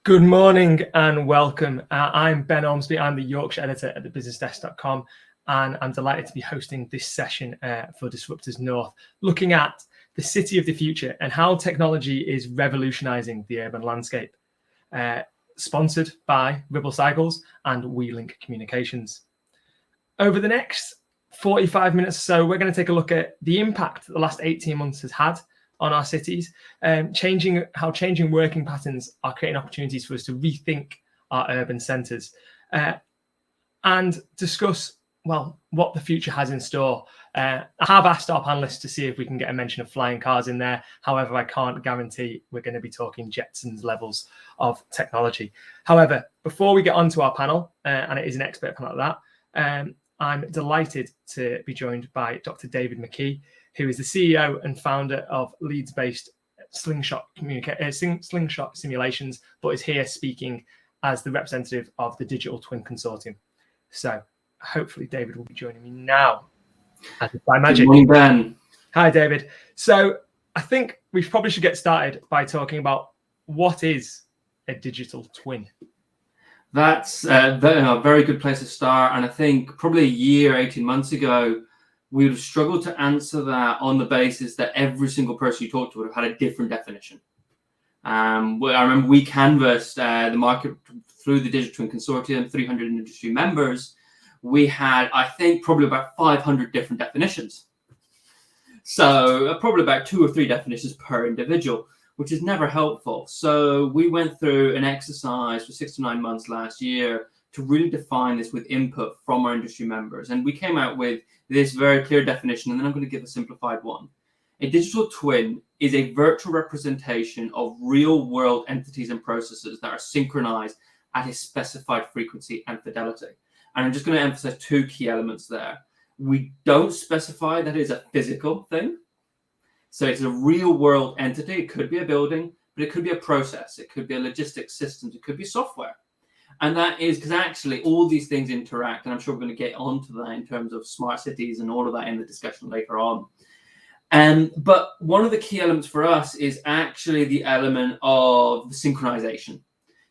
Good morning and welcome. I'm Ben Ormsby. I'm the Yorkshire editor at thebusinessdesk.com, and I'm delighted to be hosting this session for Disruptors North, looking at the city of the future and how technology is revolutionising the urban landscape. Sponsored by Ribble Cycles and WeLink Communications. Over the next 45 minutes or so, we're going to take a look at the impact that the last 18 months has had on our cities, changing working patterns are creating opportunities for us to rethink our urban centres, and discuss, what the future has in store. I have asked our panellists to see if we can get a mention of flying cars in there. However, I can't guarantee we're going to be talking Jetsons levels of technology. However, before we get on to our panel, and it is an expert panel at that, I'm delighted to be joined by Dr. David McKee, who is the CEO and founder of Leeds-based Slingshot Simulations, but is here speaking as the representative of the Digital Twin Consortium. So hopefully David will be joining me now. By magic. Good morning, Ben. Hi, David. So I think we probably should get started by talking about what is a digital twin. That's a very good place to start. And I think probably a year, 18 months ago, we would have struggled to answer that on the basis that every single person you talked to would have had a different definition. I remember we canvassed the market through the Digital Twin Consortium, 300 industry members. We had, I think, probably about 500 different definitions. So probably about 2 or 3 definitions per individual, which is never helpful. So we went through an exercise for 6 to 9 months last year to really define this with input from our industry members. And we came out with this very clear definition, and then I'm going to give a simplified one. A digital twin is a virtual representation of real-world entities and processes that are synchronized at a specified frequency and fidelity. And I'm just going to emphasize 2 key elements there. We don't specify that it is a physical thing. So it's a real-world entity. It could be a building, but it could be a process. It could be a logistics system. It could be software. And that is because actually all these things interact, and I'm sure we're going to get onto that in terms of smart cities and all of that in the discussion later on. But one of the key elements for us is actually the element of the synchronization.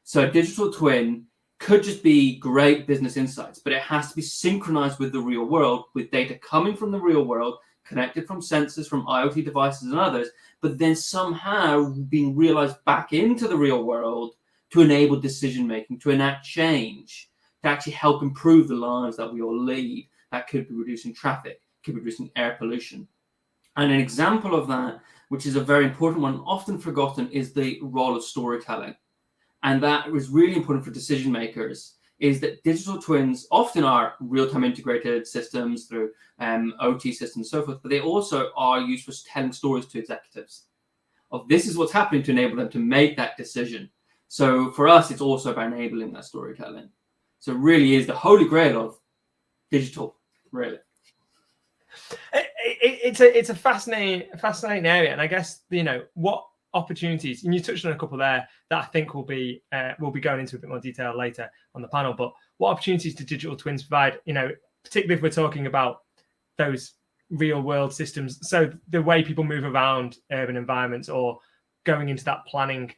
So a digital twin could just be great business insights, but it has to be synchronized with the real world, with data coming from the real world, connected from sensors, from IoT devices and others, but then somehow being realized back into the real world to enable decision-making, to enact change, to actually help improve the lives that we all lead. That could be reducing traffic, could be reducing air pollution. And an example of that, which is a very important one, often forgotten, is the role of storytelling. And that is really important for decision makers, is that digital twins often are real-time integrated systems through OT systems and so forth, but they also are used for telling stories to executives of this is what's happening to enable them to make that decision. So for us, it's also about enabling that storytelling. So it really is the holy grail of digital, really. It's a fascinating area, and I guess what opportunities, and you touched on a couple there that I think we'll be going into a bit more detail later on the panel. But what opportunities do digital twins provide? Particularly if we're talking about those real world systems. So the way people move around urban environments or going into that planning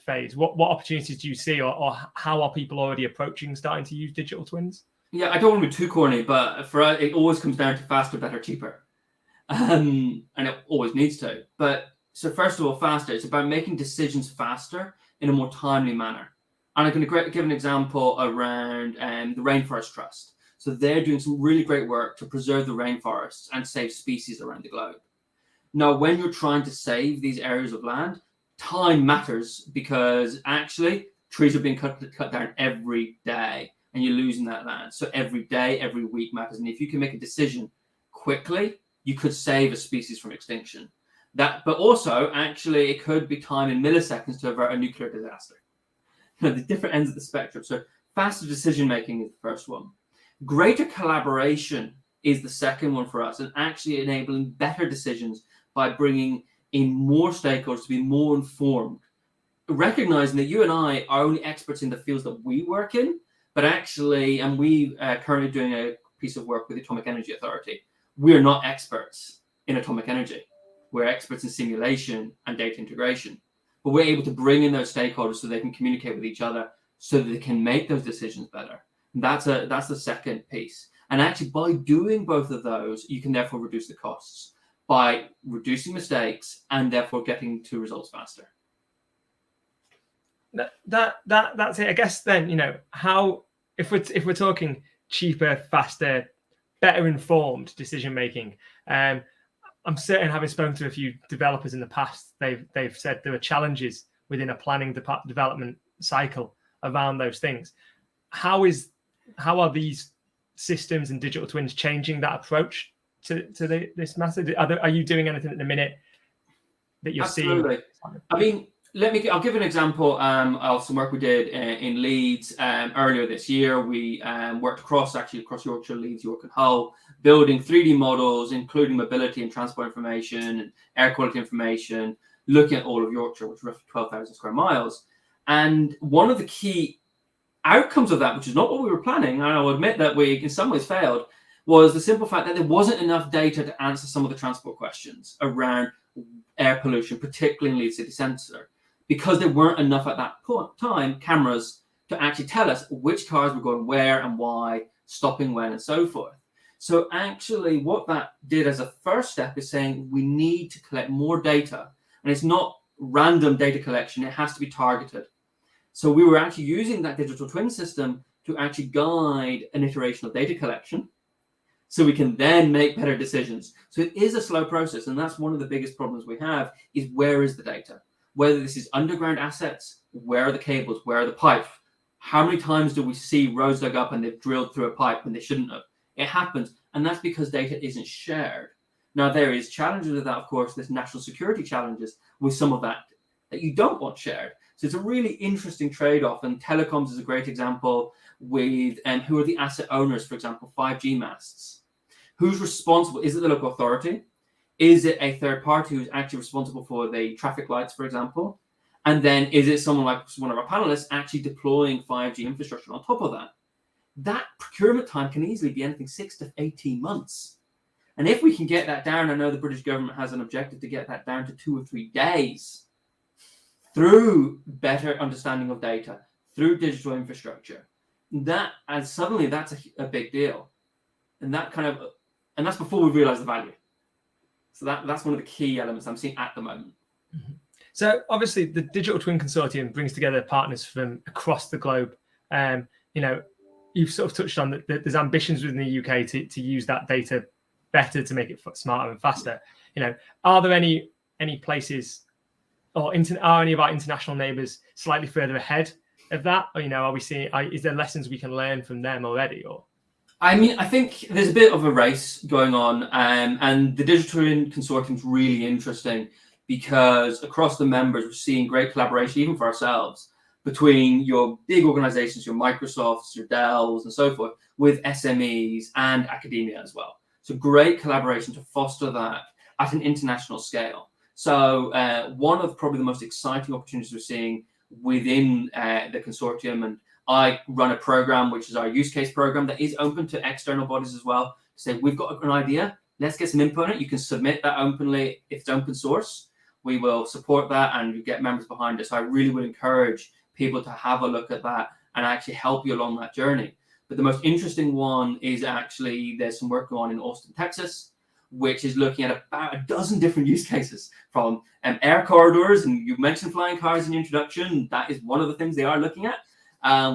phase, what opportunities do you see, or how are people already starting to use digital twins? Yeah, I don't want to be too corny, but for us, it always comes down to faster, better, cheaper. And it always needs to. But so first of all, faster. It's about making decisions faster in a more timely manner. And I'm going to give an example around the Rainforest Trust. So they're doing some really great work to preserve the rainforests and save species around the globe. Now, when you're trying to save these areas of land, time matters, because actually trees are being cut down every day and you're losing that land. So every day, every week matters. And if you can make a decision quickly, you could save a species from extinction. But also, actually, it could be time in milliseconds to avert a nuclear disaster. The different ends of the spectrum. So faster decision-making is the first one. Greater collaboration is the second one for us, and actually enabling better decisions by bringing in more stakeholders to be more informed, recognizing that you and I are only experts in the fields that we work in, but actually, and we are currently doing a piece of work with the Atomic Energy Authority, we are not experts in atomic energy. We're experts in simulation and data integration. but we're able to bring in those stakeholders so they can communicate with each other so that they can make those decisions better. And that's the second piece. And actually, by doing both of those, you can therefore reduce the costs by reducing mistakes and therefore getting to results faster. That's it. I guess then, how if we're talking cheaper, faster, better informed decision making. I'm certain, having spoken to a few developers in the past, they've said there are challenges within a planning development cycle around those things. How are these systems and digital twins changing that approach to this matter? Are you doing anything at the minute that you're Absolutely. seeing? I mean, I'll give an example of some work we did in Leeds earlier this year. We worked across Yorkshire, Leeds, York and Hull, building 3D models, including mobility and transport information and air quality information, looking at all of Yorkshire, which is roughly 12,000 square miles. And one of the key outcomes of that, which is not what we were planning, and I'll admit that we in some ways failed, was the simple fact that there wasn't enough data to answer some of the transport questions around air pollution, particularly in Leeds city centre, because there weren't enough at that time cameras to actually tell us which cars were going where and why, stopping when, and so forth. So actually what that did as a first step is saying we need to collect more data, and it's not random data collection, it has to be targeted. So we were actually using that digital twin system to actually guide an iteration of data collection so we can then make better decisions. So it is a slow process, and that's one of the biggest problems we have is where is the data? Whether this is underground assets, where are the cables, where are the pipes? How many times do we see roads dug up and they've drilled through a pipe when they shouldn't have? It happens, and that's because data isn't shared. Now, there is challenges with that, of course. There's national security challenges with some of that you don't want shared. So it's a really interesting trade-off, and telecoms is a great example with who are the asset owners, for example, 5G masts. Who's responsible? Is it the local authority? Is it a third party who's actually responsible for the traffic lights, for example? And then is it someone like one of our panelists actually deploying 5G infrastructure on top of that? That procurement time can easily be anything 6 to 18 months. And if we can get that down, I know the British government has an objective to get that down to 2 or 3 days through better understanding of data, through digital infrastructure. And suddenly that's a big deal. And that's before we realize the value. So that's one of the key elements I'm seeing at the moment. Mm-hmm. So obviously the Digital Twin Consortium brings together partners from across the globe. You've sort of touched on that there's ambitions within the UK to use that data better to make it smarter and faster. Are there any places or are any of our international neighbours slightly further ahead of that? Or, are we seeing? Is there lessons we can learn from them already? Or I mean, I think there's a bit of a race going on, and the Digital Twin Consortium is really interesting because across the members, we're seeing great collaboration, even for ourselves, between your big organizations, your Microsofts, your Dells, and so forth, with SMEs and academia as well. So great collaboration to foster that at an international scale. So one of probably the most exciting opportunities we're seeing within the consortium, and I run a program, which is our use case program that is open to external bodies as well, to say, we've got an idea, let's get some input on it. You can submit that openly. If it's open source, we will support that and you get members behind it. So I really would encourage people to have a look at that and actually help you along that journey. But the most interesting one is actually there's some work going on in Austin, Texas, which is looking at about a dozen different use cases from air corridors. And you mentioned flying cars in the introduction. That is one of the things they are looking at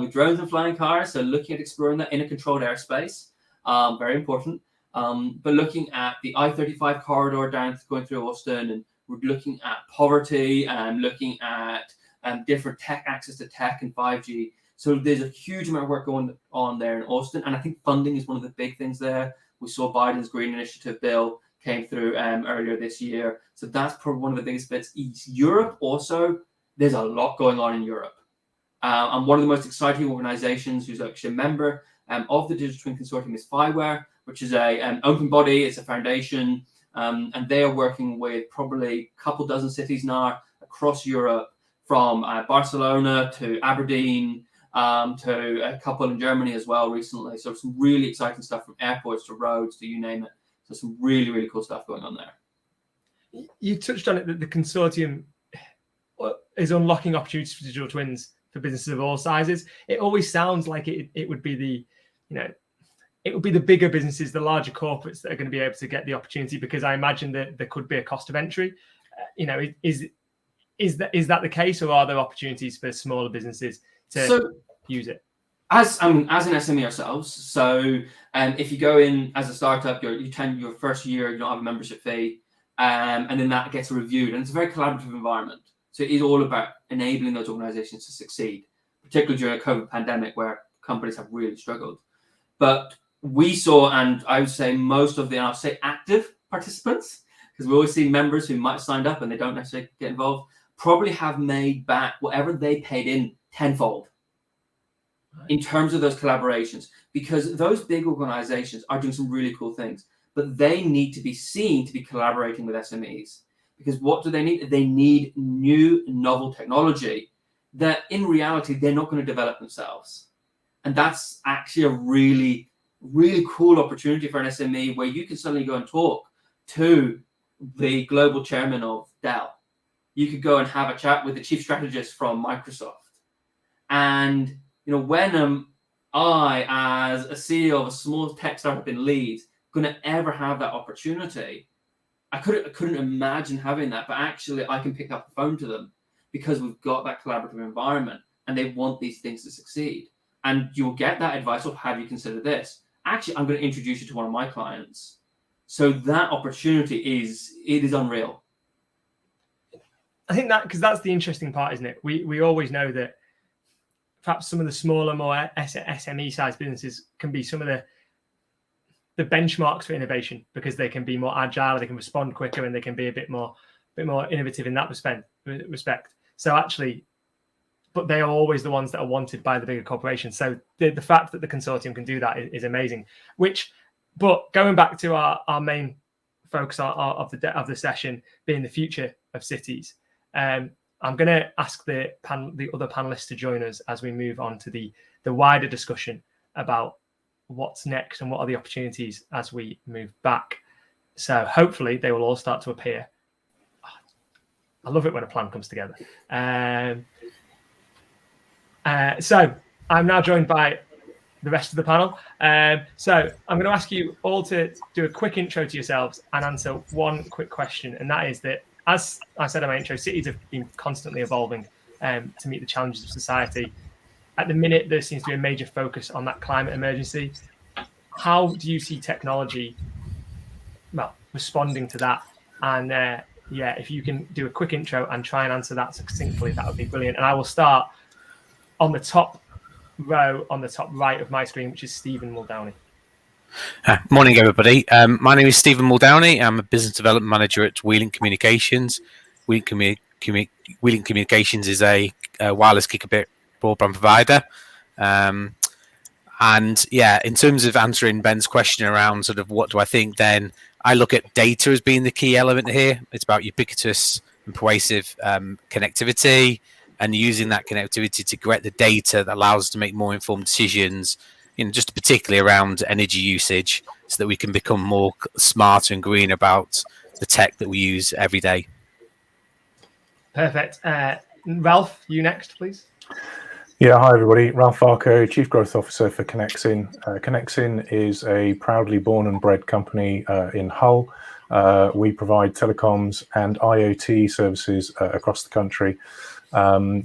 with drones and flying cars. So looking at exploring that in a controlled airspace, very important. But looking at the I-35 corridor going through Austin, and we're looking at poverty and looking at different tech, access to tech and 5G. So there's a huge amount of work going on there in Austin. And I think funding is one of the big things there. We saw Biden's Green Initiative bill came through earlier this year. So that's probably one of the biggest bits. Europe also, there's a lot going on in Europe. And one of the most exciting organizations who's actually a member of the Digital Twin Consortium is FIWARE, which is an open body. It's a foundation. And they are working with probably a couple dozen cities now across Europe, from Barcelona to Aberdeen, to a couple in Germany as well recently. So some really exciting stuff from airports to roads to you name it. So some really, really cool stuff going on there. You touched on it, that the consortium, is unlocking opportunities for digital twins for businesses of all sizes. It always sounds like it would be the, it would be the bigger businesses, the larger corporates that are going to be able to get the opportunity, because I imagine that there could be a cost of entry. Is that the case, or are there opportunities for smaller businesses to use it? As an SME ourselves, so if you go in as a startup, your first year, you don't have a membership fee, and then that gets reviewed, and it's a very collaborative environment. So it is all about enabling those organizations to succeed, particularly during a COVID pandemic where companies have really struggled. But we saw, and I would say most of the, I'll say active participants, because we always see members who might have signed up and they don't necessarily get involved, probably have made back whatever they paid in tenfold in terms of those collaborations, because those big organizations are doing some really cool things, but they need to be seen to be collaborating with SMEs. Because what do they need? They need new, novel technology that in reality, they're not going to develop themselves. And that's actually a really, really cool opportunity for an SME where you can suddenly go and talk to the global chairman of Dell. You could go and have a chat with the chief strategist from Microsoft. And when I, as a CEO of a small tech startup in Leeds, going to ever have that opportunity? I couldn't imagine having that, but actually I can pick up the phone to them because we've got that collaborative environment and they want these things to succeed. And you'll get that advice of, have you considered this? Actually, I'm going to introduce you to one of my clients. So that opportunity is unreal. I think that, because that's the interesting part, isn't it? We always know that perhaps some of the smaller, more SME sized businesses can be some of the benchmarks for innovation, because they can be more agile, they can respond quicker, and they can be a bit more innovative in that respect. So actually, but they are always the ones that are wanted by the bigger corporations. So the fact that the consortium can do that is amazing. But going back to our main focus of the session being the future of cities, I'm going to ask the other panelists to join us as we move on to the wider discussion about what's next and what are the opportunities as we move back. So hopefully they will all start to appear. I love it when a plan comes together. So I'm now joined by the rest of the panel. So I'm going to ask you all to do a quick intro to yourselves and answer one quick question. And that is that, as I said in my intro, cities have been constantly evolving to meet the challenges of society. At the minute, there seems to be a major focus on that climate emergency. How do you see technology, responding to that? And if you can do a quick intro and try and answer that succinctly, that would be brilliant. And I will start on the top row, on the top right of my screen, which is Stephen Muldowney. Morning, everybody. My name is Stephen Muldowney. I'm a business development manager at WeLink Communications. WeLink Communications is a wireless gigabit broadband provider. And in terms of answering Ben's question around sort of what do I think, then I look at data as being the key element here. It's about ubiquitous and pervasive connectivity, and using that connectivity to get the data that allows us to make more informed decisions, just particularly around energy usage, so that we can become more smart and green about the tech that we use every day. Perfect. Ralph, you next, please. Yeah, hi everybody. Ralph Varcoe, Chief Growth Officer for Connexin. Connexin is a proudly born and bred company in Hull. We provide telecoms and IoT services across the country,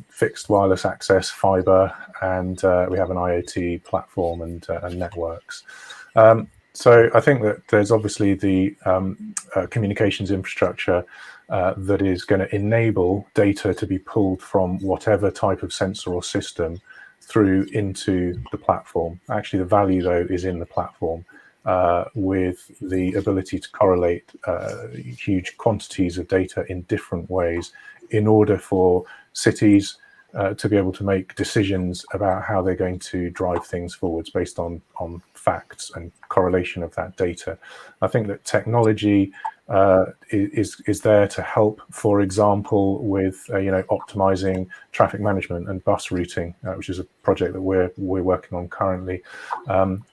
fixed wireless access, fiber, and we have an IoT platform and networks. So I think that there's obviously the communications infrastructure that is going to enable data to be pulled from whatever type of sensor or system through into the platform. Actually, the value, though, is in the platform with the ability to correlate huge quantities of data in different ways in order for cities to be able to make decisions about how they're going to drive things forwards based on facts and correlation of that data. I think that technology is there to help, for example, with optimizing traffic management and bus routing, which is a project that we're working on currently.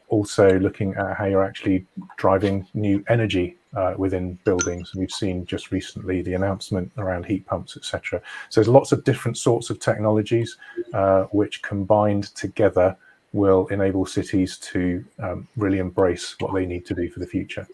Also looking at how you're actually driving new energy within buildings. And we've seen just recently the announcement around heat pumps, etc. So there's lots of different sorts of technologies which combined together will enable cities to really embrace what they need to do for the future.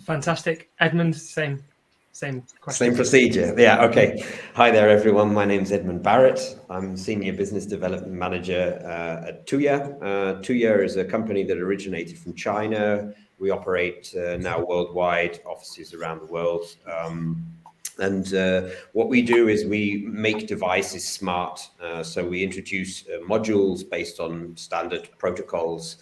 Fantastic. Edmund, same question. Same procedure. Yeah, okay. Hi there, everyone. My name's Edmund Barrett. I'm Senior Business Development Manager at Tuya. Tuya is a company that originated from China. We operate now worldwide, offices around the world. And what we do is we make devices smart. So we introduce modules based on standard protocols,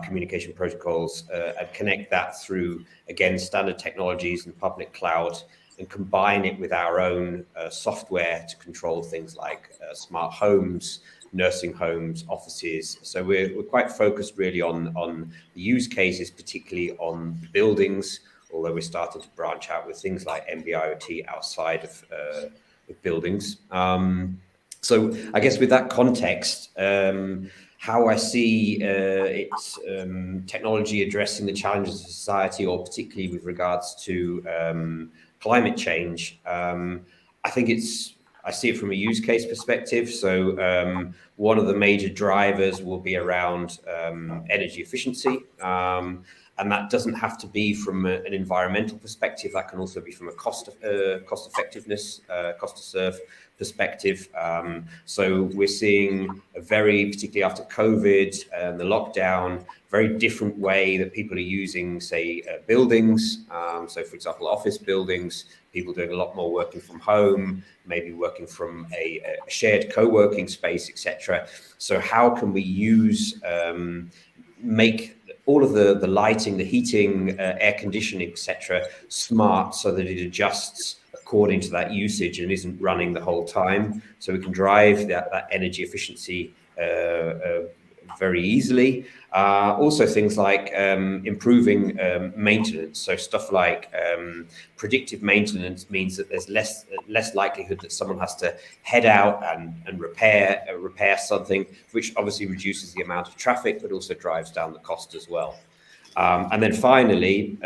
communication protocols, and connect that through, again, standard technologies and public cloud, and combine it with our own software to control things like smart homes, nursing homes, offices. So we're quite focused really on the use cases, particularly on buildings, although we're starting to branch out with things like NB-IoT outside of buildings. So I guess with that context, how I see it's technology addressing the challenges of society, or particularly with regards to climate change, I think I see it from a use case perspective. So one of the major drivers will be around energy efficiency. And that doesn't have to be from an environmental perspective. That can also be from a cost effectiveness, cost to serve perspective. So we're seeing particularly after COVID and the lockdown, very different way that people are using, say, buildings. So for example, office buildings, people doing a lot more working from home, maybe working from a shared co-working space, etc. So how can we make all of the lighting, the heating, air conditioning, etc., smart, so that it adjusts according to that usage and isn't running the whole time. So we can drive that energy efficiency very easily. Also things like improving maintenance. So stuff like predictive maintenance means that there's less likelihood that someone has to head out and repair something, which obviously reduces the amount of traffic, but also drives down the cost as well. And then finally,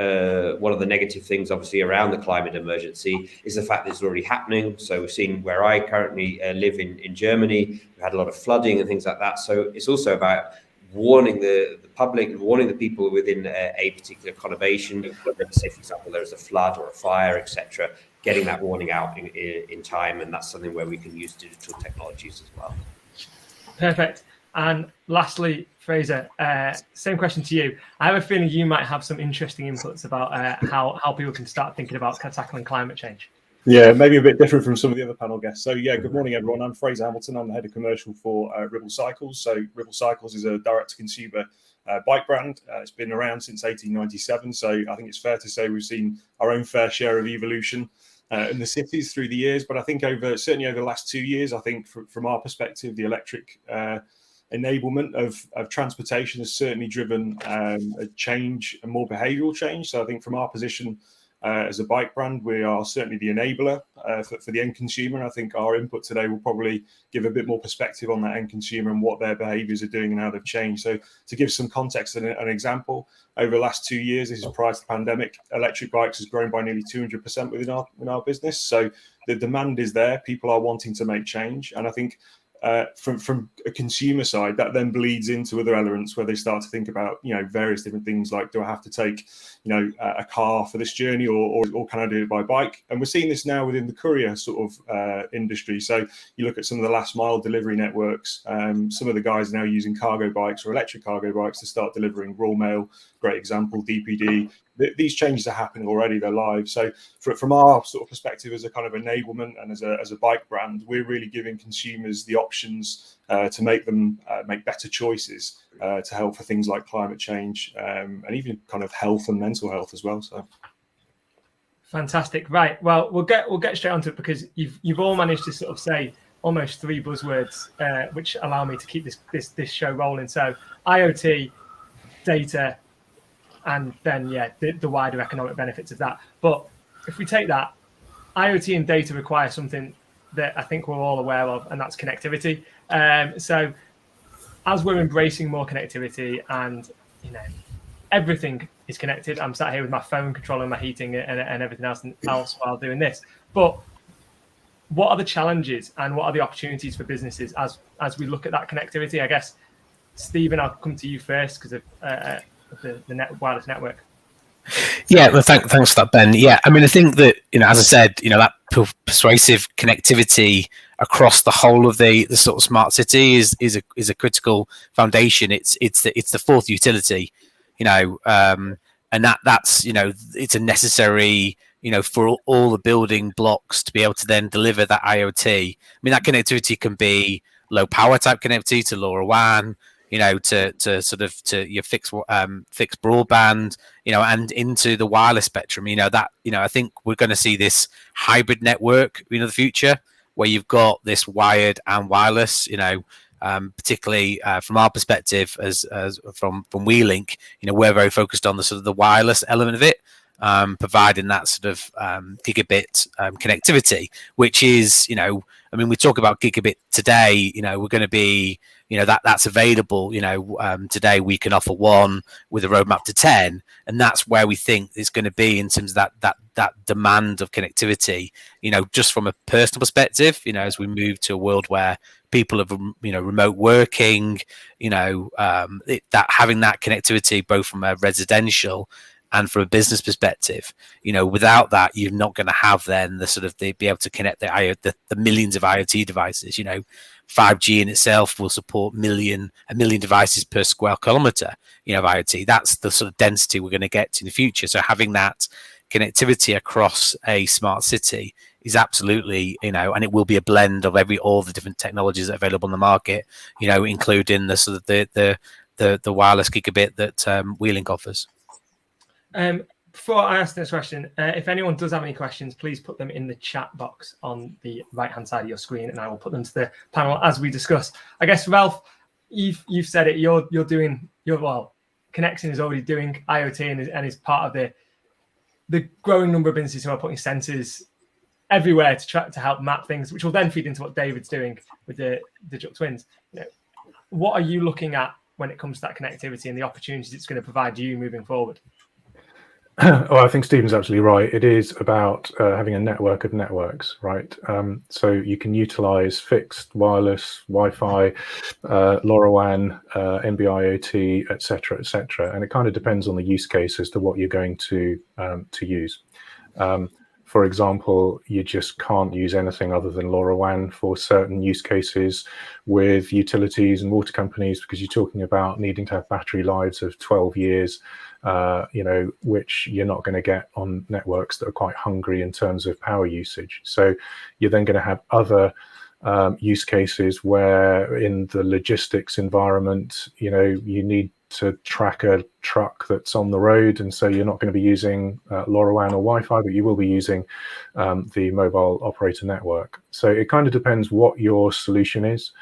one of the negative things, obviously, around the climate emergency is the fact that it's already happening. So we've seen where I currently live in Germany, we've had a lot of flooding and things like that. So it's also about warning the public and warning the people within a particular conurbation. Let's say, for example, there's a flood or a fire, etc., getting that warning out in time. And that's something where we can use digital technologies as well. Perfect. And lastly, Fraser, same question to you. I have a feeling you might have some interesting inputs about how people can start thinking about tackling climate change. Yeah, maybe a bit different from some of the other panel guests. So yeah, good morning, everyone. I'm Fraser Hamilton. I'm the head of commercial for Ribble Cycles. So Ribble Cycles is a direct-to-consumer bike brand. It's been around since 1897. So I think it's fair to say we've seen our own fair share of evolution in the cities through the years. But I think certainly over the last 2 years, I think from our perspective, the electric enablement of transportation has certainly driven a change, a more behavioural change. So I think from our position as a bike brand, we are certainly the enabler for the end consumer. And I think our input today will probably give a bit more perspective on that end consumer and what their behaviours are doing and how they've changed. So to give some context and an example, over the last 2 years, this is prior to the pandemic, electric bikes has grown by nearly 200% within our business. So the demand is there. People are wanting to make change. And I think from a consumer side, that then bleeds into other elements where they start to think about, various different things like, do I have to take, a car for this journey or can I do it by bike? And we're seeing this now within the courier sort of industry. So you look at some of the last mile delivery networks, some of the guys are now using cargo bikes or electric cargo bikes to start delivering raw mail. Great example, DPD. These changes are happening already, they're live. So from our sort of perspective as a kind of enablement and as a bike brand, we're really giving consumers the options to make them make better choices to help for things like climate change and even kind of health and mental health as well. So fantastic. Right. Well, we'll get straight onto it because you've all managed to sort of say almost 3 buzzwords which allow me to keep this show rolling. So IoT, data, and then, the wider economic benefits of that. But if we take that, IoT and data require something that I think we're all aware of, and that's connectivity. So as we're embracing more connectivity and, everything is connected. I'm sat here with my phone controlling my heating and everything else while doing this. But what are the challenges and what are the opportunities for businesses as we look at that connectivity? I guess, Stephen, I'll come to you first because of the wireless network. Yeah, well, thanks for that, Ben. Yeah, I mean, I think that, as I said, that persuasive connectivity across the whole of the sort of smart city is a critical foundation. It's the fourth utility, and that's it's a necessary for all the building blocks to be able to then deliver that IoT. I mean, that connectivity can be low power type connectivity to LoRaWAN, to your fixed broadband, and into the wireless spectrum. I think we're going to see this hybrid network, the future, where you've got this wired and wireless, particularly from our perspective as from WeLink, we're very focused on the sort of the wireless element of it, providing that sort of gigabit connectivity, which is, we talk about gigabit today, we're going to be, that's available, today we can offer 1 with a roadmap to 10, and that's where we think it's going to be in terms of that demand of connectivity, just from a personal perspective, as we move to a world where people have, remote working, that having that connectivity, both from a residential and from a business perspective, without that, you're not going to have then the be able to connect the millions of IoT devices. 5G in itself will support a million devices per square kilometer, of IoT. That's the sort of density we're going to get to in the future. So having that connectivity across a smart city is absolutely, and it will be a blend of all the different technologies that are available in the market, including the sort of the wireless gigabit that WeLink offers. Before I ask this question, if anyone does have any questions, please put them in the chat box on the right-hand side of your screen, and I will put them to the panel as we discuss. I guess, Ralph, you've said it. Connexin is already doing IoT and is part of the growing number of businesses who are putting sensors everywhere to try to help map things, which will then feed into what David's doing with the digital twins. What are you looking at when it comes to that connectivity and the opportunities it's going to provide you moving forward? Well, I think Stephen's absolutely right. It is about having a network of networks, right? So you can utilize fixed, wireless, Wi-Fi, LoRaWAN, NB-IoT, etc., and it kind of depends on the use case as to what you're going to use. For example, you just can't use anything other than LoRaWAN for certain use cases with utilities and water companies, because you're talking about needing to have battery lives of 12 years. Which you're not going to get on networks that are quite hungry in terms of power usage. So you're then going to have other use cases where in the logistics environment, you need to track a truck that's on the road, and so you're not going to be using LoRaWAN or Wi-Fi, but you will be using the mobile operator network. So it kind of depends what your solution is.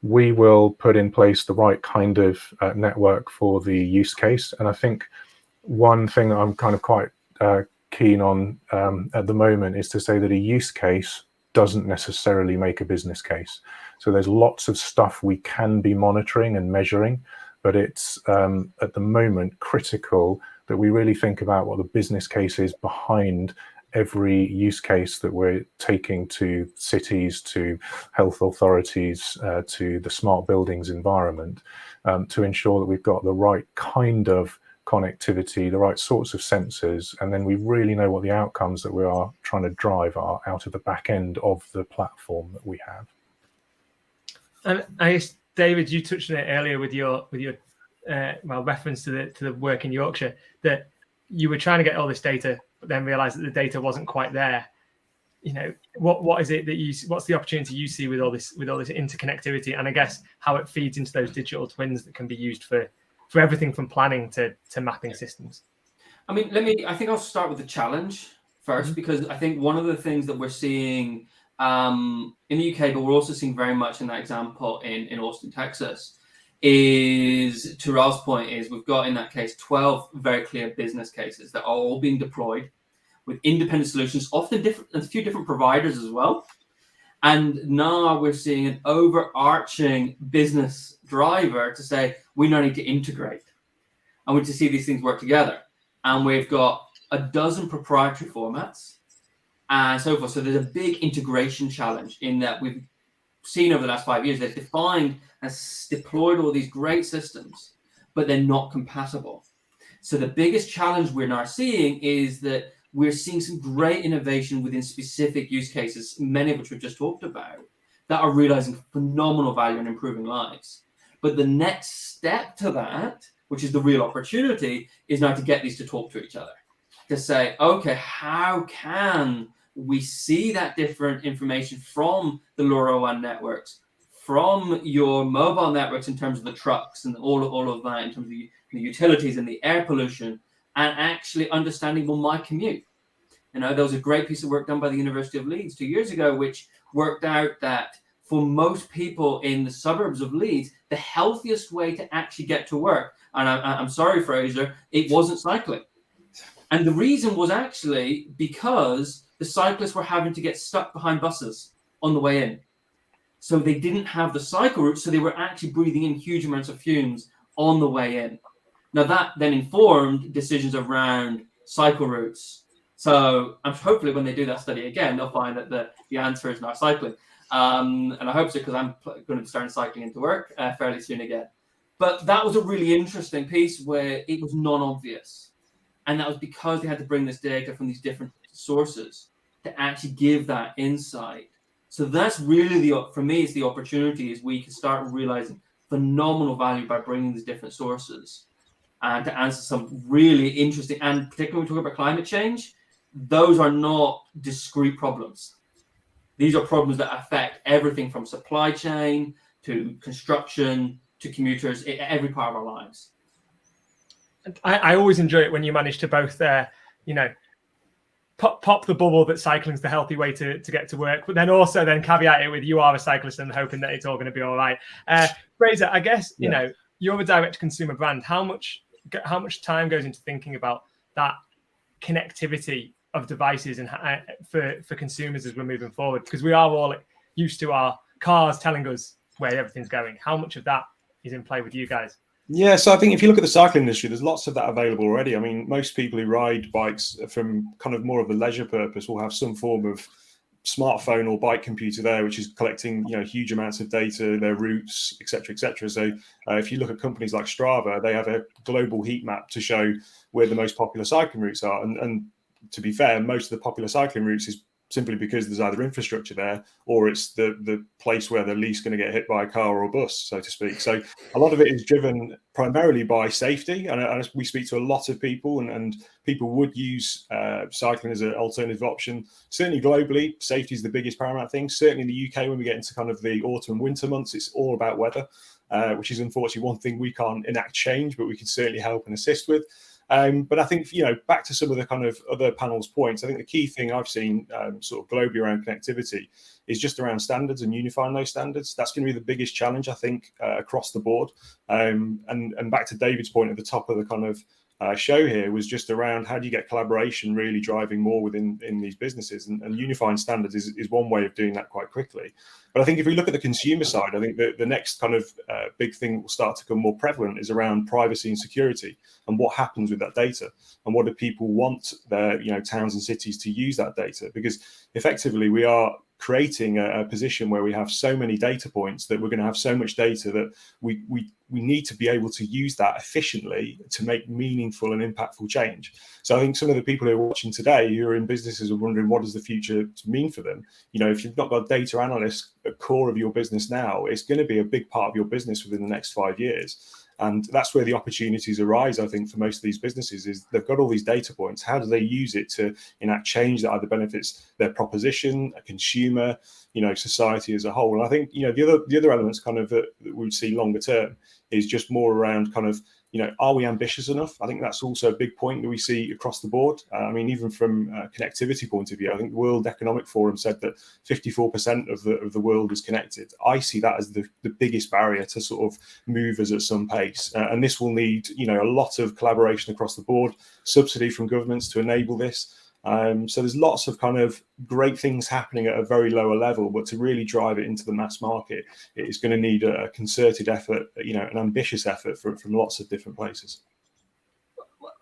We will put in place the right kind of network for the use case. And I think one thing that I'm kind of quite keen on at the moment is to say that a use case doesn't necessarily make a business case. So there's lots of stuff we can be monitoring and measuring, but it's at the moment critical that we really think about what the business case is behind every use case that we're taking to cities, to health authorities, to the smart buildings environment, to ensure that we've got the right kind of connectivity, the right sorts of sensors, and then we really know what the outcomes that we are trying to drive are out of the back end of the platform that we have. And I guess, David, you touched on it earlier with your reference to the work in Yorkshire, that you were trying to get all this data, but then realized that the data wasn't quite there. What is it that what's the opportunity you see with all this interconnectivity, and I guess how it feeds into those digital twins that can be used for everything from planning to mapping systems? I mean, I think I'll start with the challenge first, because I think one of the things that we're seeing in the UK, but we're also seeing very much in that example in Austin, Texas, is, to Ralph's point, is we've got in that case 12 very clear business cases that are all being deployed with independent solutions, often different, a few different providers as well. And now we're seeing an overarching business driver to say we now need to integrate. and we need to see these things work together. And we've got a dozen proprietary formats and so forth. So there's a big integration challenge in that we've seen over the last 5 years. They've defined and deployed all these great systems, but they're not compatible. So the biggest challenge we're now seeing is that we're seeing some great innovation within specific use cases, many of which we've just talked about, that are realizing phenomenal value and improving lives. But the next step to that, which is the real opportunity, is now to get these to talk to each other. To say, okay, how can we see that different information from the LoRaWAN networks, from your mobile networks in terms of the trucks and all of that, in terms of the utilities and the air pollution, and actually understanding, well, my commute. You know, there was a great piece of work done by the University of Leeds 2 years ago, which worked out that for most people in the suburbs of Leeds, the healthiest way to actually get to work, and I'm sorry, Fraser, it wasn't cycling. And the reason was actually because the cyclists were having to get stuck behind buses on the way in. So they didn't have the cycle route, so they were actually breathing in huge amounts of fumes on the way in. Now that then informed decisions around cycle routes. So hopefully when they do that study again, they'll find that the answer is now cycling. And I hope so, because I'm going to be starting cycling into work fairly soon again. But that was a really interesting piece where it was non-obvious. And that was because they had to bring this data from these different sources to actually give that insight. So that's really for me, it's the opportunity is we can start realizing phenomenal value by bringing these different sources and to answer some really interesting, and particularly when we talk about climate change, those are not discrete problems. These are problems that affect everything from supply chain to construction to commuters, every part of our lives. I always enjoy it when you manage to both, pop the bubble that cycling's the healthy way to get to work, but then also caveat it with you are a cyclist and hoping that it's all going to be all right. Fraser, I guess, you're a direct consumer brand. How much time goes into thinking about that connectivity of devices and for consumers as we're moving forward? Because we are all used to our cars telling us where everything's going. How much of that is in play with you guys? Yeah, so I think if you look at the cycling industry, there's lots of that available already. I mean, most people who ride bikes from kind of more of a leisure purpose will have some form of smartphone or bike computer there, which is collecting huge amounts of data, their routes, etc., etc. So if you look at companies like Strava, they have a global heat map to show where the most popular cycling routes are. And to be fair, most of the popular cycling routes is simply because there's either infrastructure there or it's the place where they're least going to get hit by a car or a bus, so to speak. So a lot of it is driven primarily by safety. And we speak to a lot of people, and people would use cycling as an alternative option. Certainly globally, safety is the biggest paramount thing. Certainly in the UK, when we get into kind of the autumn and winter months, it's all about weather, which is unfortunately one thing we can't enact change, but we can certainly help and assist with. But I think, back to some of the kind of other panels' points, I think the key thing I've seen sort of globally around connectivity is just around standards and unifying those standards. That's going to be the biggest challenge, I think, across the board. And back to David's point at the top of the kind of show here was just around how do you get collaboration really driving more within these businesses, and unifying standards is one way of doing that quite quickly. But I think if we look at the consumer side, I think the next kind of big thing that will start to become more prevalent is around privacy and security, and what happens with that data, and what do people want their towns and cities to use that data, because effectively we are creating a position where we have so many data points that we're going to have so much data that we need to be able to use that efficiently to make meaningful and impactful change. So I think some of the people who are watching today who are in businesses are wondering what does the future mean for them. If you've not got data analysts at core of your business now, it's going to be a big part of your business within the next 5 years. And that's where the opportunities arise, I think, for most of these businesses, is they've got all these data points. How do they use it to enact change that either benefits their proposition, a consumer, society as a whole? And I think, the other elements kind of that we would see longer term is just more around kind of, are we ambitious enough? I think that's also a big point that we see across the board. I mean, even from a connectivity point of view, I think the World Economic Forum said that 54% of the world is connected. I see that as the biggest barrier to sort of move us at some pace. And this will need, a lot of collaboration across the board, subsidy from governments to enable this. So there's lots of kind of great things happening at a very lower level, but to really drive it into the mass market, it is going to need a concerted effort, an ambitious effort from lots of different places.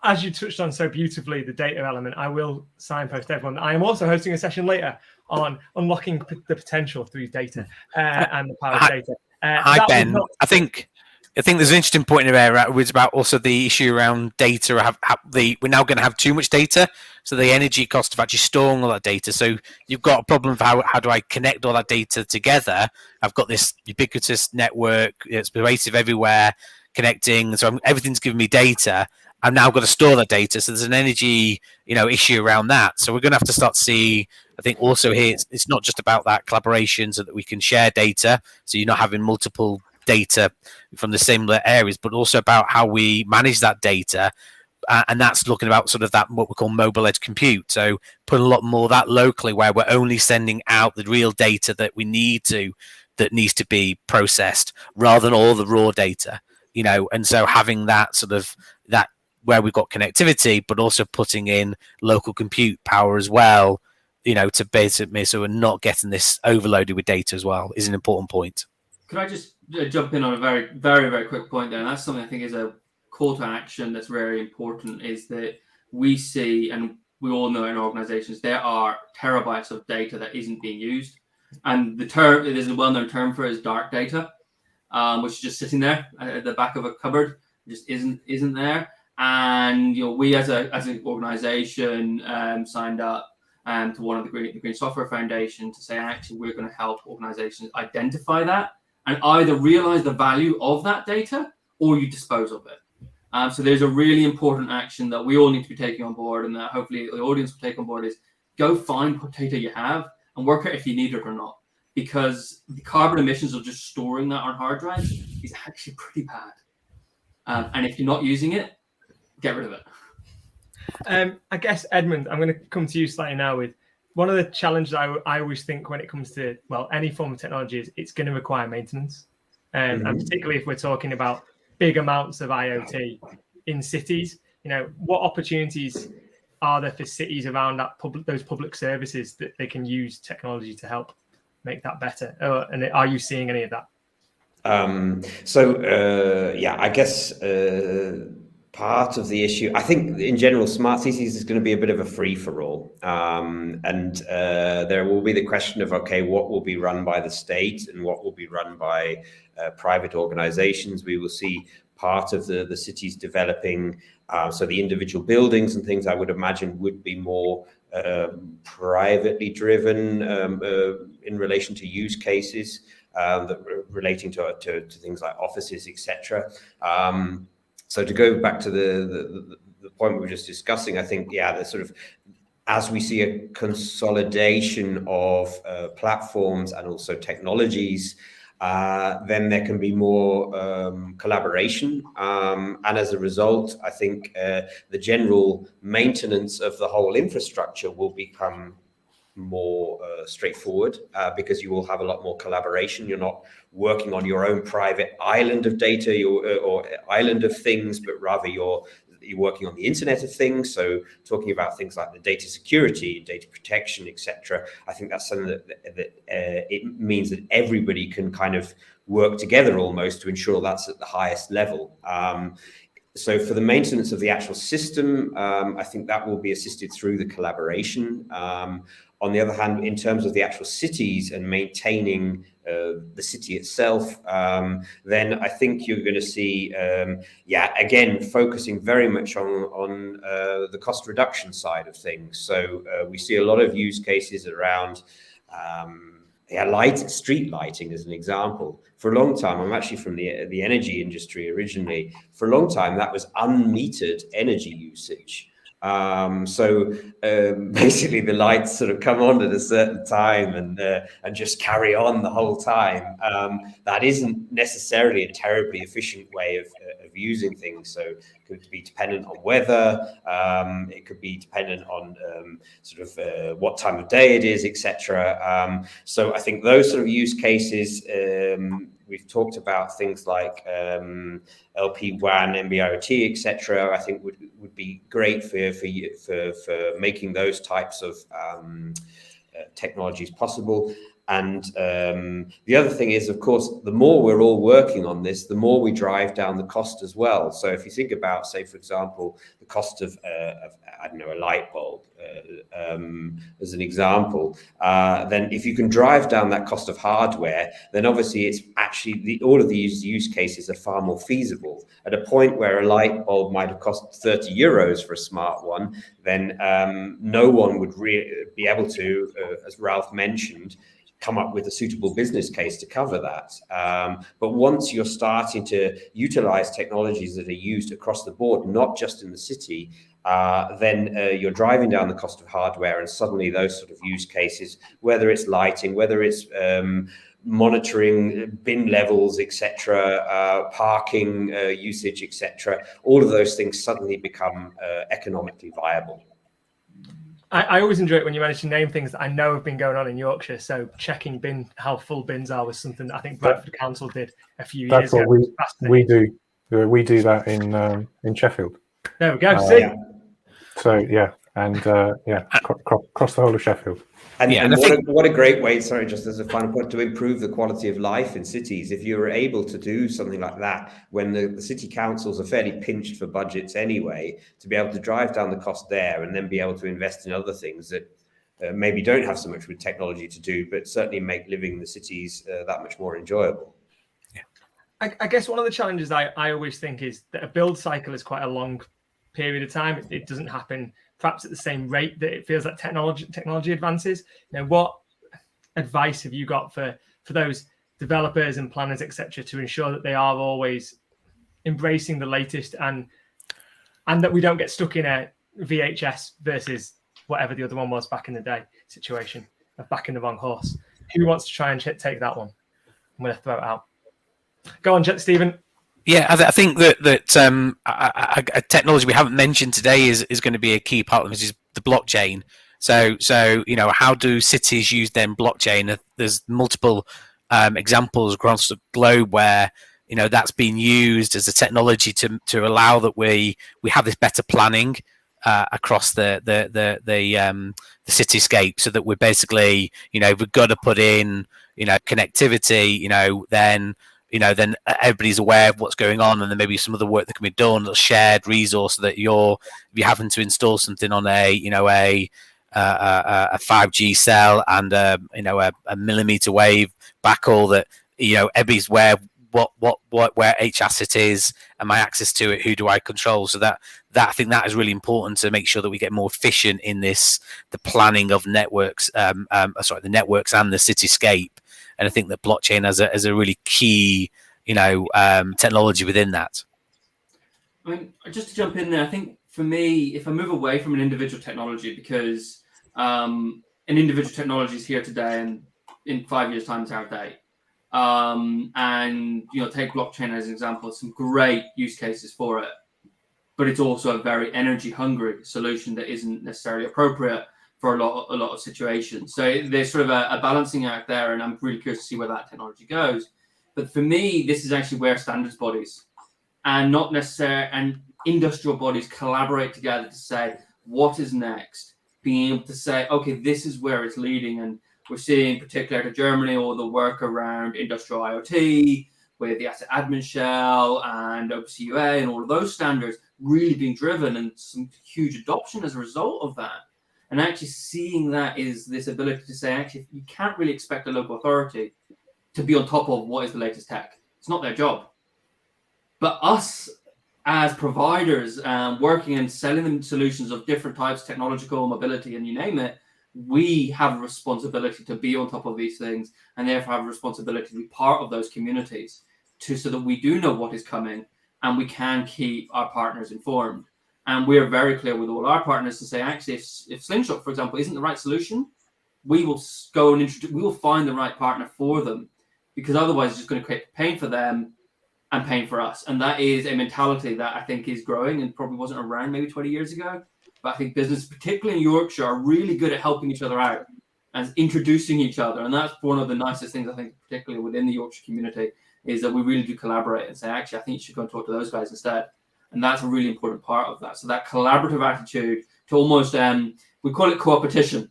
as you touched on so beautifully, the data element, I will signpost everyone. I am also hosting a session later on unlocking the potential through data and the power of data. Hi, Ben. I think there's an interesting point in there was about also the issue around data. We're now going to have too much data, so the energy cost of actually storing all that data. So you've got a problem of how do I connect all that data together? I've got this ubiquitous network; it's pervasive everywhere, connecting. So everything's giving me data. I've now got to store that data. So there's an energy, issue around that. So we're going to have to start to see. I think also here it's not just about that collaboration, so that we can share data. So you're not having multiple data from the similar areas, but also about how we manage that data, and that's looking about sort of that what we call mobile edge compute. So put a lot more of that locally, where we're only sending out the real data that needs to be processed, rather than all the raw data. And so having that sort of that where we've got connectivity, but also putting in local compute power as well, to basically so we're not getting this overloaded with data as well, is an important point. Could I just jump in on a very, very, very quick point there? And that's something I think is a call to action that's very important, is that we see, and we all know in organizations, there are terabytes of data that isn't being used. And there's a well-known term for it is dark data, which is just sitting there at the back of a cupboard, just isn't there. And we as an organization signed up to one of the Green Software Foundation to say, actually, we're going to help organizations identify that and either realize the value of that data or you dispose of it. So there's a really important action that we all need to be taking on board, and that hopefully the audience will take on board, is go find what data you have and work out if you need it or not. Because the carbon emissions of just storing that on hard drives is actually pretty bad. And if you're not using it, get rid of it. I guess, Edmund, I'm going to come to you slightly now with one of the challenges I always think when it comes to, any form of technology is it's going to require maintenance. And particularly if we're talking about big amounts of IoT in cities, what opportunities are there for cities around those public services that they can use technology to help make that better? And are you seeing any of that? I guess part of the issue, I think in general, smart cities is going to be a bit of a free-for-all. And there will be the question of, okay, what will be run by the state and what will be run by private organizations. We will see part of the cities developing. So the individual buildings and things, I would imagine, would be more privately driven in relation to use cases that relating to things like offices, etc. So to go back to the point we were just discussing, I think, the sort of, as we see a consolidation of platforms and also technologies, then there can be more collaboration. And as a result, I think the general maintenance of the whole infrastructure will become more straightforward because you will have a lot more collaboration. You're not working on your own private island of data or island of things, but rather you're working on the Internet of Things. So talking about things like the data security, data protection, etc. I think that's something that it means that everybody can kind of work together almost to ensure that's at the highest level. So for the maintenance of the actual system, I think that will be assisted through the collaboration. On the other hand, in terms of the actual cities and maintaining the city itself, then I think you're going to see, again, focusing very much on the cost reduction side of things. So we see a lot of use cases around street lighting as an example. For a long time, I'm actually from the energy industry originally. For a long time, that was unmetered energy usage. Basically the lights sort of come on at a certain time and just carry on the whole time. That isn't necessarily a terribly efficient way of using things. So it could be dependent on weather. It could be dependent on what time of day it is, etc. So I think those sort of use cases, we've talked about things like LP-WAN, NB-IoT, etc. I think would be great for making those types of technologies possible. And the other thing is, of course, the more we're all working on this, the more we drive down the cost as well. So if you think about, say, for example, the cost of I don't know, a light bulb as an example, then if you can drive down that cost of hardware, then obviously it's actually all of these use cases are far more feasible. At a point where a light bulb might have cost 30 euros for a smart one, then no one would be able to, as Ralph mentioned, come up with a suitable business case to cover that. But once you're starting to utilize technologies that are used across the board, not just in the city, then you're driving down the cost of hardware, and suddenly those sort of use cases, whether it's lighting, whether it's monitoring bin levels, etc., parking usage, etc., all of those things suddenly become economically viable. I always enjoy it when you manage to name things that I know have been going on in Yorkshire. So checking how full bins are was something that I think Bradford Council did a few years ago. That's what we do. We do that in Sheffield. There we go. See. So yeah, and across the whole of Sheffield. And what a great way, sorry, just as a final point, to improve the quality of life in cities. If you're able to do something like that, when the city councils are fairly pinched for budgets anyway, to be able to drive down the cost there and then be able to invest in other things that maybe don't have so much with technology to do, but certainly make living in the cities that much more enjoyable. I guess one of the challenges I always think is that a build cycle is quite a long period of time. It doesn't happen perhaps at the same rate that it feels like technology advances. You know, what advice have you got for those developers and planners, etc., to ensure that they are always embracing the latest and that we don't get stuck in a VHS versus whatever the other one was back in the day situation of backing the wrong horse? Who wants to try and take that one? I'm going to throw it out. Go on, Stephen. Yeah, I think that a technology we haven't mentioned today is going to be a key part of this, is the blockchain. So how do cities use then blockchain? There's multiple examples across the globe where that's been used as a technology to allow that we have this better planning across the cityscape, so that we're basically we've got to put in connectivity, then everybody's aware of what's going on, and then maybe some of the work that can be done, a shared resource, so that if you're having to install something on a 5G cell and a millimeter wave backhaul, that everybody's aware where each asset is and my access to it, who do I control. So that I think that is really important to make sure that we get more efficient in the planning of networks, the networks and the cityscape. And I think that blockchain has a really key, technology within that. I mean, just to jump in there, I think for me, if I move away from an individual technology, because an individual technology is here today and in 5 years' time it's out of date. And take blockchain as an example, some great use cases for it, but it's also a very energy hungry solution that isn't necessarily appropriate for a lot of situations. So there's sort of a balancing act there, and I'm really curious to see where that technology goes. But for me, this is actually where standards bodies and not necessarily and industrial bodies collaborate together to say what is next, being able to say, okay, this is where it's leading. And we're seeing, particularly out of Germany, all the work around industrial IoT, with the asset admin shell and OpenCUA and all of those standards really being driven, and some huge adoption as a result of that. And actually seeing that is this ability to say, actually, you can't really expect a local authority to be on top of what is the latest tech. It's not their job. But us as providers, working and selling them solutions of different types, technological, mobility, and you name it, we have a responsibility to be on top of these things, and therefore have a responsibility to be part of those communities so that we do know what is coming and we can keep our partners informed. And we are very clear with all our partners to say, actually, if Slingshot, for example, isn't the right solution, we will go and we will find the right partner for them, because otherwise it's just going to create pain for them and pain for us. And that is a mentality that I think is growing and probably wasn't around maybe 20 years ago. But I think business, particularly in Yorkshire, are really good at helping each other out and introducing each other. And that's one of the nicest things, I think, particularly within the Yorkshire community, is that we really do collaborate and say, actually, I think you should go and talk to those guys instead. And that's a really important part of that. So that collaborative attitude to almost, we call it co-opetition,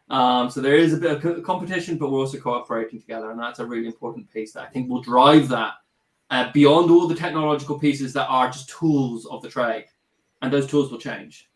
So there is a bit of competition, but we're also cooperating together, and that's a really important piece that I think will drive that beyond all the technological pieces that are just tools of the trade, and those tools will change.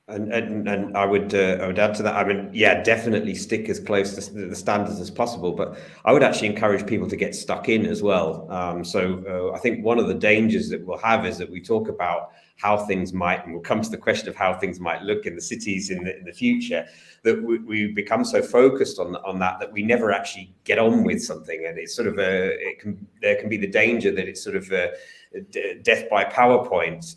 And I would add to that. I mean, yeah, definitely stick as close to the standards as possible, but I would actually encourage people to get stuck in as well. I think one of the dangers that we'll have is that we talk about how things might, and we'll come to the question of how things might look in the cities in the future, that we become so focused on that we never actually get on with something, and it's sort of there can be the danger that it's sort of death by PowerPoint.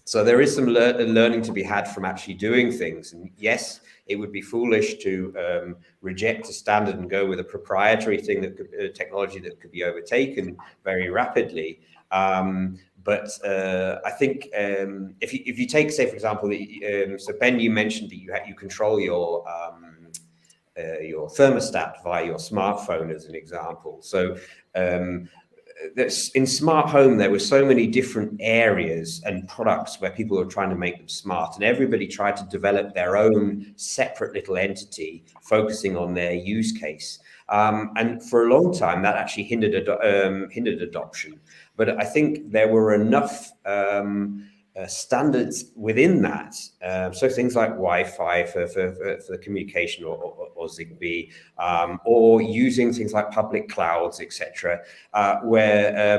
So there is some learning to be had from actually doing things. And yes, it would be foolish to reject a standard and go with a proprietary thing that could, technology that could be overtaken very rapidly. But I think if you take, say, for example, so Ben, you mentioned that you control your thermostat via your smartphone as an example. So in smart home, there were so many different areas and products where people were trying to make them smart, and everybody tried to develop their own separate little entity focusing on their use case. And for a long time, that actually hindered adoption. But I think there were enough standards within that. So things like Wi-Fi for the communication or Zigbee, or using things like public clouds, etc., where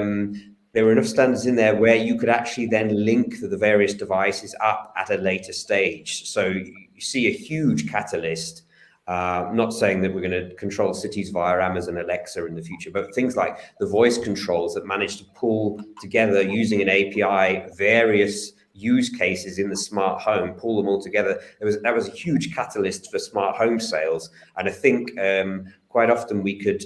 there were enough standards in there where you could actually then link the various devices up at a later stage. So you see a huge catalyst. Not saying that we're going to control cities via Amazon Alexa in the future, but things like the voice controls that manage to pull together using an API various use cases in the smart home, pull them all together. That was a huge catalyst for smart home sales. And I think quite often we could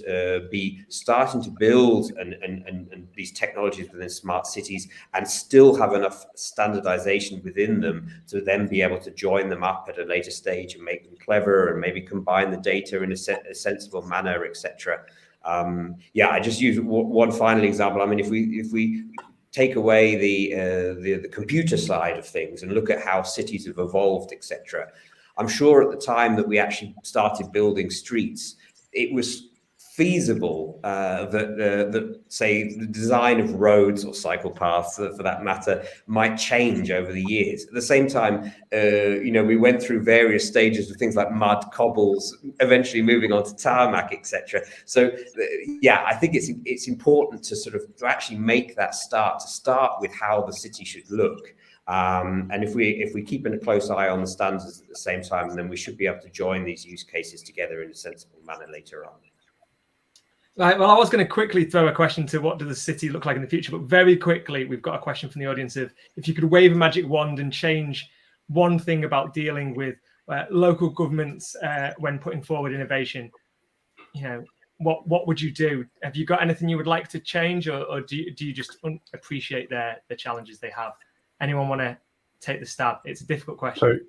be starting to build and these technologies within smart cities and still have enough standardization within them to then be able to join them up at a later stage and make them clever and maybe combine the data in a sensible manner, etc. I just use one final example. I mean, if we take away the computer side of things and look at how cities have evolved, etc., I'm sure at the time that we actually started building streets, it was feasible that say the design of roads or cycle paths, for that matter, might change over the years. At the same time, we went through various stages of things like mud, cobbles, eventually moving on to tarmac, etc. So I think it's important to to actually make that start with how the city should look. And if we keep a close eye on the standards at the same time, then we should be able to join these use cases together in a sensible manner later on. Right. Well, I was going to quickly throw a question to what does the city look like in the future, but very quickly, we've got a question from the audience of if you could wave a magic wand and change one thing about dealing with local governments when putting forward innovation, what would you do? Have you got anything you would like to change, or do you just appreciate the challenges they have? Anyone want to take the stab? It's a difficult question. So,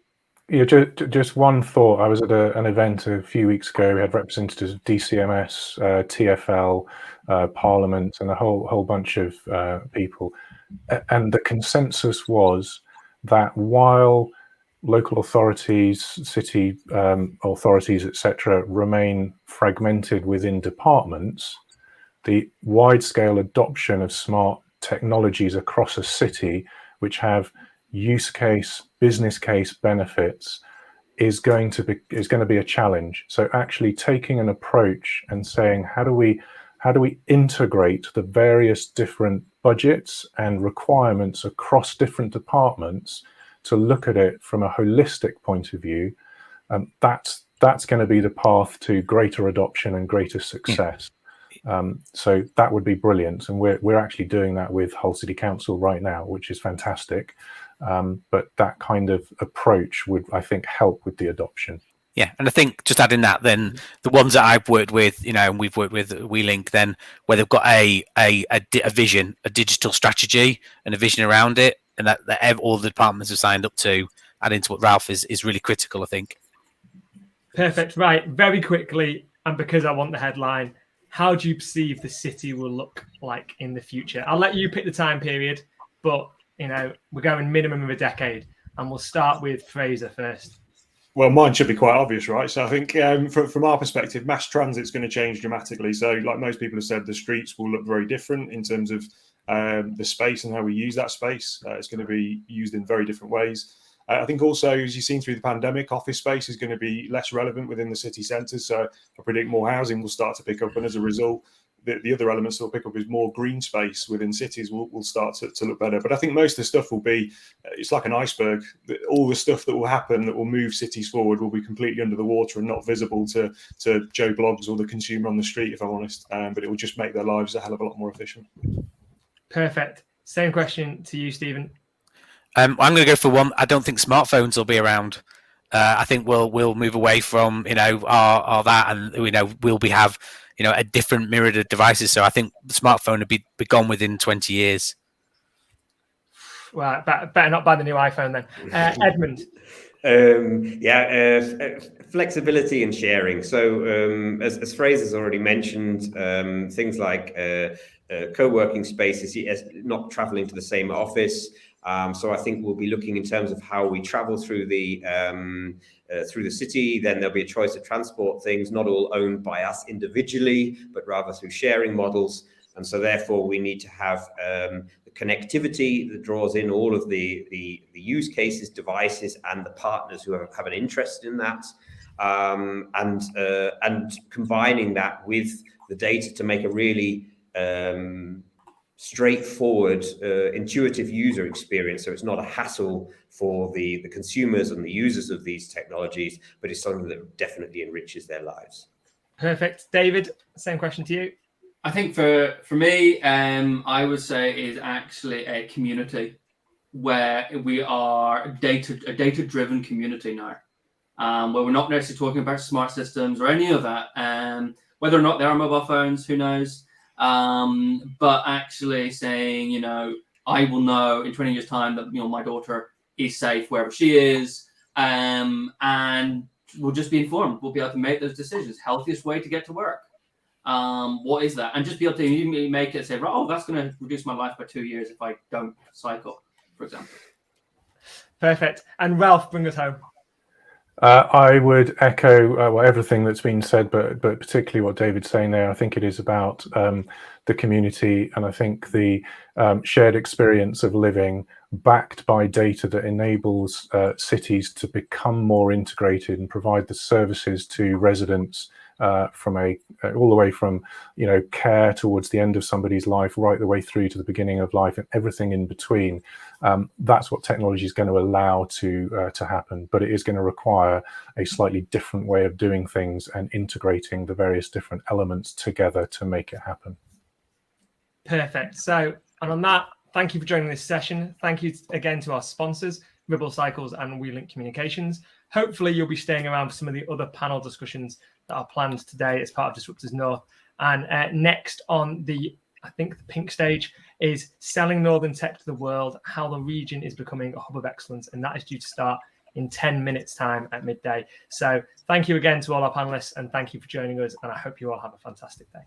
just one thought. I was at an event a few weeks ago. We had representatives of DCMS, TfL, Parliament, and a whole bunch of people. And the consensus was that while local authorities, city authorities, etc., remain fragmented within departments, the wide-scale adoption of smart technologies across a city, which have use case, business case benefits, is going to be a challenge. So actually taking an approach and saying, how do we integrate the various different budgets and requirements across different departments to look at it from a holistic point of view? That's going to be the path to greater adoption and greater success. So that would be brilliant, and we're actually doing that with Hull City Council right now, which is fantastic. But that kind of approach would, I think, help with the adoption. Yeah, and I think just adding that, then the ones that I've worked with, and we've worked with WeLink, then where they've got a vision, a digital strategy, and a vision around it, and that all the departments have signed up to, adding to what Ralph is really critical, I think. Perfect. Right, very quickly, and because I want the headline, how do you perceive the city will look like in the future? I'll let you pick the time period, but we're going minimum of a decade, and we'll start with Fraser first. Well, mine should be quite obvious, right? So I think from our perspective, mass transit's going to change dramatically. So like most people have said, the streets will look very different in terms of the space and how we use that space. It's going to be used in very different ways. I think also, as you've seen through the pandemic, office space is going to be less relevant within the city centres. So I predict more housing will start to pick up. And as a result, the other elements that will pick up is more green space within cities will start to look better. But I think most of the stuff will be, it's like an iceberg. All the stuff that will happen that will move cities forward will be completely under the water and not visible to Joe Bloggs or the consumer on the street, if I'm honest. But it will just make their lives a hell of a lot more efficient. Perfect. Same question to you, Stephen. I'm going to go for one. I don't think smartphones will be around. I think we'll move away from our that, and we'll have a different myriad of devices. So I think the smartphone will be gone within 20 years. Well, better not buy the new iPhone then. Edmund. Flexibility and sharing. So as Fraser's already mentioned, things like co-working spaces, not traveling to the same office. So I think we'll be looking in terms of how we travel through the city. Then there'll be a choice of transport things, not all owned by us individually, but rather through sharing models. And so therefore we need to have the connectivity that draws in all of the use cases, devices, and the partners who have an interest in that, and combining that with the data to make a really straightforward, intuitive user experience. So it's not a hassle for the consumers and the users of these technologies, but it's something that definitely enriches their lives. Perfect. David, same question to you. I think for me, I would say is actually a community where we are a data-driven community now, where we're not necessarily talking about smart systems or any of that. Whether or not they are mobile phones, who knows? But actually saying, I will know in 20 years' time that my daughter is safe wherever she is, and we'll just be informed. We'll be able to make those decisions. Healthiest way to get to work. What is that? And just be able to make it say, right, that's going to reduce my life by 2 years if I don't cycle, for example. Perfect. And Ralph, bring us home. I would echo everything that's been said, but particularly what David's saying there. I think it is about the community, and I think the shared experience of living backed by data that enables cities to become more integrated and provide the services to residents from all the way from care towards the end of somebody's life, right the way through to the beginning of life and everything in between. That's what technology is going to allow to happen, but it is going to require a slightly different way of doing things and integrating the various different elements together to make it happen. Perfect. So, and on that, thank you for joining this session. Thank you again to our sponsors, Ribble Cycles and WeLink Communications. Hopefully you'll be staying around for some of the other panel discussions that are planned today as part of Disruptors North. And next on the pink stage is Selling Northern Tech to the World, how the region is becoming a hub of excellence. And that is due to start in 10 minutes time at midday. So thank you again to all our panelists, and thank you for joining us. And I hope you all have a fantastic day.